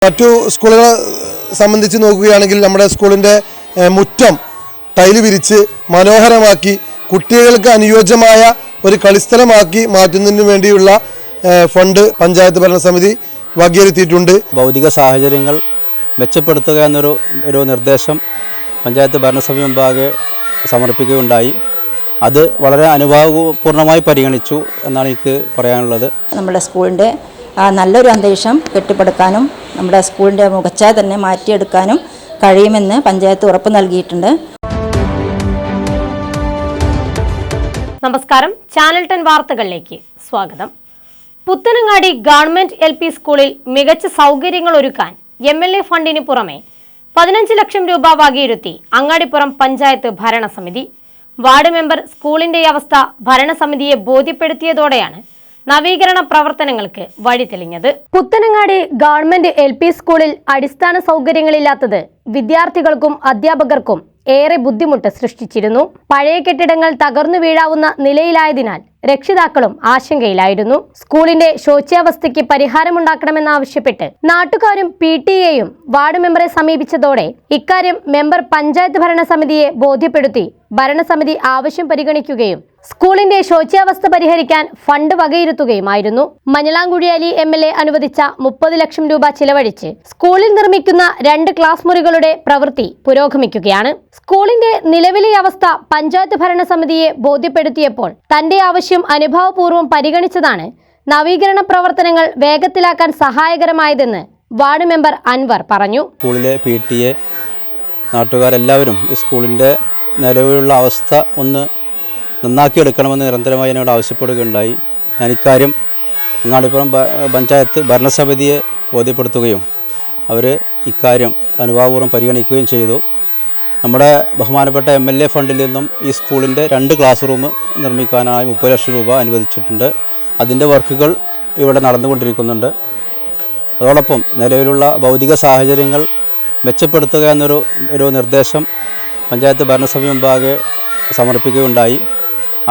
മറ്റു സ്കൂളുകളെ സംബന്ധിച്ച് നോക്കുകയാണെങ്കിൽ നമ്മുടെ സ്കൂളിൻ്റെ മുറ്റം ടൈല് വിരിച്ച് മനോഹരമാക്കി കുട്ടികൾക്ക് അനുയോജ്യമായ ഒരു കളിസ്ഥലമാക്കി മാറ്റുന്നതിന് വേണ്ടിയുള്ള ഫണ്ട് പഞ്ചായത്ത് ഭരണസമിതി വകയിരുത്തിയിട്ടുണ്ട്. ഭൗതിക സാഹചര്യങ്ങൾ മെച്ചപ്പെടുത്തുക എന്നൊരു നിർദ്ദേശം പഞ്ചായത്ത് ഭരണസമിതി മുമ്പാകെ സമർപ്പിക്കുകയുണ്ടായി. അത് വളരെ അനുഭാവപൂർണ്ണമായി പരിഗണിച്ചു എന്നാണ് എനിക്ക് പറയാനുള്ളത്. നമ്മുടെ സ്കൂളിൻ്റെ നല്ലൊരു അന്തരീക്ഷം കെട്ടിപ്പടുക്കാനും നമ്മുടെ സ്കൂളിൻ്റെ മുഖച്ഛായ തന്നെ മാറ്റിയെടുക്കാനും കഴിയുമെന്ന് പഞ്ചായത്ത് ഉറപ്പ് നൽകിയിട്ടുണ്ട്. നമസ്കാരം, ചാനൽ 10 വാർത്തകളിലേക്ക് സ്വാഗതം. പുത്തനങ്ങാടി ഗവൺമെന്റ് LP സ്കൂളിൽ മികച്ച സൗകര്യങ്ങൾ ഒരുക്കാൻ MLA ഫണ്ടിന് പുറമെ 15 ലക്ഷം രൂപ വകയിരുത്തി അങ്ങാടിപ്പുറം പഞ്ചായത്ത് ഭരണസമിതി. വാർഡ് മെമ്പർ സ്കൂളിന്റെ അവസ്ഥ ഭരണസമിതിയെ ബോധ്യപ്പെടുത്തിയതോടെയാണ് നവീകരണ പ്രവർത്തനങ്ങൾക്ക് വഴി തെളിഞ്ഞത്. പുത്തനങ്ങാടി ഗവൺമെന്റ് LP സ്കൂളിൽ അടിസ്ഥാന സൗകര്യങ്ങളില്ലാത്തത് വിദ്യാർത്ഥികൾക്കും അധ്യാപകർക്കും ഏറെ ബുദ്ധിമുട്ട് സൃഷ്ടിച്ചിരുന്നു. പഴയ കെട്ടിടങ്ങൾ തകർന്നു വീഴാവുന്ന നിലയിലായതിനാൽ രക്ഷിതാക്കളും ആശങ്കയിലായിരുന്നു. സ്കൂളിന്റെ ശോച്യാവസ്ഥയ്ക്ക് പരിഹാരമുണ്ടാക്കണമെന്നാവശ്യപ്പെട്ട് നാട്ടുകാരും PTA-യും വാർഡ് മെമ്പറെ സമീപിച്ചതോടെ ഇക്കാര്യം മെമ്പർ പഞ്ചായത്ത് ഭരണസമിതിയെ ബോധ്യപ്പെടുത്തി ഭരണസമിതി ആവശ്യം പരിഗണിക്കുകയും സ്കൂളിന്റെ ശോച്യാവസ്ഥ പരിഹരിക്കാൻ ഫണ്ട് വകയിരുത്തുകയുമായിരുന്നു. മഞ്ഞളാംകുഴി MLA അനുവദിച്ച 30 ലക്ഷം രൂപ ചിലവഴിച്ച് സ്കൂളിൽ നിർമ്മിക്കുന്ന 2 ക്ലാസ് മുറികളുടെ പ്രവൃത്തി പുരോഗമിക്കുകയാണ്. സ്കൂളിന്റെ നിലവിലെ അവസ്ഥ പഞ്ചായത്ത് ഭരണസമിതിയെ ബോധ്യപ്പെടുത്തിയപ്പോൾ തന്റെ ആവശ്യം അനുഭാവപൂർവ്വം പരിഗണിച്ചതാണ് നവീകരണ പ്രവർത്തനങ്ങൾ വേഗത്തിലാക്കാൻ സഹായകരമായതെന്ന് വാർഡ് മെമ്പർ അൻവർ പറഞ്ഞു. സ്കൂളിലെ PTA നാട്ടുകാരെല്ലാവരും ഈ സ്കൂളിൻ്റെ നിലവിലുള്ള അവസ്ഥ ഒന്ന് നന്നാക്കിയെടുക്കണമെന്ന് നിരന്തരമായി എന്നോട് ആവശ്യപ്പെടുകയുണ്ടായി. ഞാൻ ഇക്കാര്യം അങ്ങാടിപ്പുറം പഞ്ചായത്ത് ഭരണസമിതിയെ ബോധ്യപ്പെടുത്തുകയും അവർ ഇക്കാര്യം അനുഭാവപൂർവ്വം പരിഗണിക്കുകയും ചെയ്തു. നമ്മുടെ ബഹുമാനപ്പെട്ട MLA ഫണ്ടിൽ നിന്നും ഈ സ്കൂളിൻ്റെ 2 ക്ലാസ് റൂം നിർമ്മിക്കാനായി 30 ലക്ഷം രൂപ അനുവദിച്ചിട്ടുണ്ട്. അതിൻ്റെ വർക്കുകൾ ഇവിടെ നടന്നുകൊണ്ടിരിക്കുന്നുണ്ട്. അതോടൊപ്പം നിലവിലുള്ള ഭൗതിക സാഹചര്യങ്ങൾ മെച്ചപ്പെടുത്തുക എന്നൊരു നിർദ്ദേശം പഞ്ചായത്ത് ഭരണസമിതി മുമ്പാകെ സമർപ്പിക്കുകയുണ്ടായി.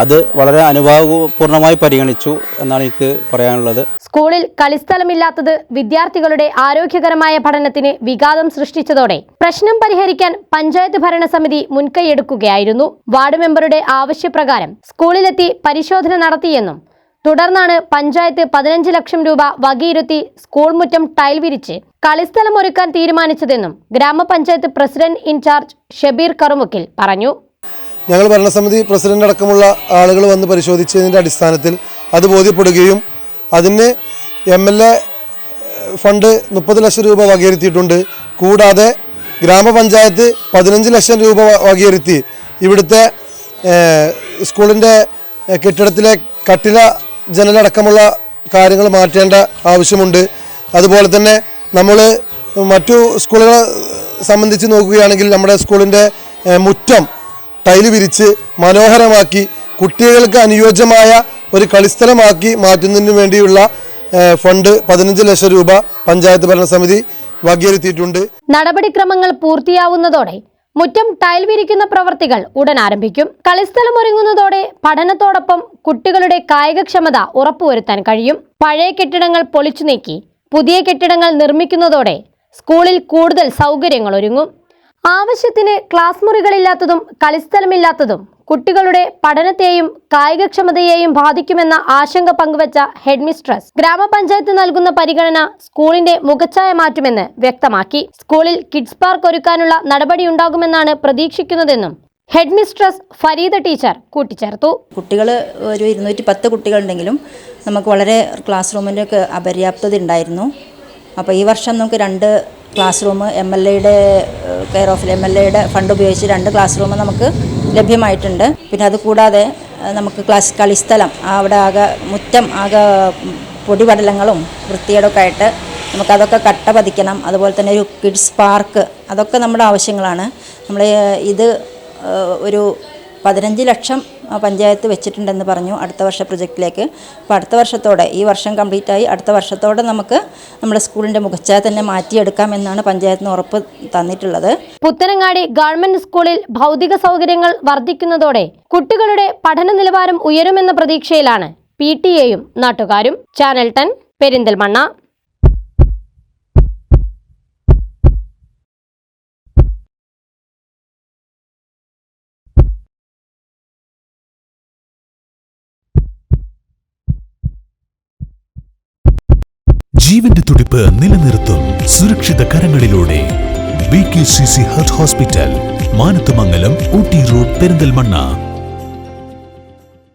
അത് വളരെ അനുഭാവപൂർണ്ണമായി പരിഗണിച്ചു എന്നാണ് എനിക്ക് പറയാനുള്ളത്. സ്കൂളിൽ കളിസ്ഥലമില്ലാത്തത് വിദ്യാർത്ഥികളുടെ ആരോഗ്യകരമായ പഠനത്തിന് വിഘാതം സൃഷ്ടിച്ചതോടെ പ്രശ്നം പരിഹരിക്കാൻ പഞ്ചായത്ത് ഭരണസമിതി മുൻകൈയെടുക്കുകയായിരുന്നു. വാർഡ് മെമ്പറുടെ ആവശ്യപ്രകാരം സ്കൂളിലെത്തി പരിശോധന നടത്തിയെന്നും തുടർന്നാണ് പഞ്ചായത്ത് 15 ലക്ഷം രൂപ വകയിരുത്തി സ്കൂൾ മുറ്റം ടൈൽ വിരിച്ച് കളിസ്ഥലം ഒരുക്കാൻ തീരുമാനിച്ചതെന്നും ഗ്രാമപഞ്ചായത്ത് പ്രസിഡന്റ് ഇൻചാർജ് ഷബീർ കറുമുക്കിൽ പറഞ്ഞു. ഞങ്ങൾ ഭരണസമിതി പ്രസിഡന്റ് അടക്കമുള്ള ആളുകൾ വന്ന് പരിശോധിച്ചതിൻ്റെ അടിസ്ഥാനത്തിൽ അത് ബോധ്യപ്പെടുകയും അതിന് MLA ഫണ്ട് 30 ലക്ഷം രൂപ വകയിരുത്തിയിട്ടുണ്ട്. കൂടാതെ ഗ്രാമപഞ്ചായത്ത് 15 ലക്ഷം രൂപ വകയിരുത്തി ഇവിടുത്തെ സ്കൂളിൻ്റെ കെട്ടിടത്തിലെ കട്ടില ജനലടക്കമുള്ള കാര്യങ്ങൾ മാറ്റേണ്ട ആവശ്യമുണ്ട്. അതുപോലെ തന്നെ നമ്മൾ മറ്റു സ്കൂളുകളെ സംബന്ധിച്ച് നോക്കുകയാണെങ്കിൽ നമ്മുടെ സ്കൂളിൻ്റെ മുറ്റം ടൈല് വിരിച്ച് മനോഹരമാക്കി കുട്ടികൾക്ക് അനുയോജ്യമായ ഒരു കളിസ്ഥലമാക്കി മാറ്റുന്നതിന് വേണ്ടിയുള്ള ഫണ്ട് 15 ലക്ഷം രൂപ പഞ്ചായത്ത് ഭരണസമിതി വകയിരുത്തിയിട്ടുണ്ട്. നടപടിക്രമങ്ങൾ പൂർത്തിയാവുന്നതോടെ മുറ്റം ടൈൽ വിരിക്കുന്ന പ്രവർത്തികൾ ഉടൻ ആരംഭിക്കും. കളിസ്ഥലം ഒരുങ്ങുന്നതോടെ പഠനത്തോടൊപ്പം കുട്ടികളുടെ കായികക്ഷമത ഉറപ്പുവരുത്താൻ കഴിയും. പഴയ കെട്ടിടങ്ങൾ പൊളിച്ചു നീക്കി പുതിയ കെട്ടിടങ്ങൾ നിർമ്മിക്കുന്നതോടെ സ്കൂളിൽ കൂടുതൽ സൗകര്യങ്ങൾ ഒരുങ്ങും. ആവശ്യത്തിന് ക്ലാസ് മുറികളില്ലാത്തതും കളിസ്ഥലമില്ലാത്തതും കുട്ടികളുടെ പഠനത്തെയും കായികക്ഷമതയെയും ബാധിക്കുമെന്ന ആശങ്ക പങ്കുവച്ച ഹെഡ്മിസ്ട്രസ് ഗ്രാമപഞ്ചായത്ത് നൽകുന്ന പരിഗണന സ്കൂളിന്റെ മുഖച്ഛായ മാറ്റുമെന്ന് വ്യക്തമാക്കി. സ്കൂളിൽ കിഡ്സ് പാർക്ക് ഒരുക്കാനുള്ള നടപടിയുണ്ടാകുമെന്നാണ് പ്രതീക്ഷിക്കുന്നതെന്നും ഹെഡ്മിസ്ട്രസ് ഫരീദ ടീച്ചർ കൂട്ടിച്ചേർത്തു. കുട്ടികൾ ഒരു 210 കുട്ടികളുണ്ടെങ്കിലും നമുക്ക് വളരെ ക്ലാസ് റൂമിൻ്റെയൊക്കെ അപര്യാപ്തത ഉണ്ടായിരുന്നു. അപ്പോൾ ഈ വർഷം നമുക്ക് 2 ക്ലാസ് റൂം MLA-യുടെ കെയർ ഓഫിൽ MLA-യുടെ ഫണ്ട് ഉപയോഗിച്ച് 2 ക്ലാസ് റൂം നമുക്ക് ലഭ്യമായിട്ടുണ്ട്. പിന്നെ അതുകൂടാതെ നമുക്ക് കളിസ്ഥലം അവിടെ ആകെ മുറ്റം ആകെ പൊടിപടലങ്ങളും വൃത്തികേടൊക്കെ ആയിട്ട് നമുക്കതൊക്കെ കട്ട പതിക്കണം. അതുപോലെ തന്നെ ഒരു കിഡ്സ് പാർക്ക്, അതൊക്കെ നമ്മുടെ ആവശ്യങ്ങളാണ്. നമ്മൾ ഇത് ഒരു 15 ലക്ഷം പഞ്ചായത്ത് വെച്ചിട്ടുണ്ടെന്ന് പറഞ്ഞു അടുത്ത വർഷ പ്രൊജക്റ്റിലേക്ക്. അപ്പോൾ അടുത്ത വർഷത്തോടെ, ഈ വർഷം കംപ്ലീറ്റ് ആയി അടുത്ത വർഷത്തോടെ നമുക്ക് നമ്മുടെ സ്കൂളിൻ്റെ മുഖച്ഛായ തന്നെ മാറ്റിയെടുക്കാം എന്നാണ് പഞ്ചായത്തിന് ഉറപ്പ് തന്നിട്ടുള്ളത്. പുത്തനങ്ങാടി ഗവൺമെന്റ് സ്കൂളിൽ ഭൗതിക സൗകര്യങ്ങൾ വർദ്ധിക്കുന്നതോടെ കുട്ടികളുടെ പഠന നിലവാരം ഉയരുമെന്ന പ്രതീക്ഷയിലാണ് PTA-യും നാട്ടുകാരും. ചാനൽ 10 പെരിന്തൽമണ്ണ. ജീവന്റെ തുടിപ്പ് നിലനിർത്തും സുരക്ഷിത കരങ്ങളിലൂടെ. BKCC Heart Hospital, Manathumangalam, Ooty road, Perinthalmanna.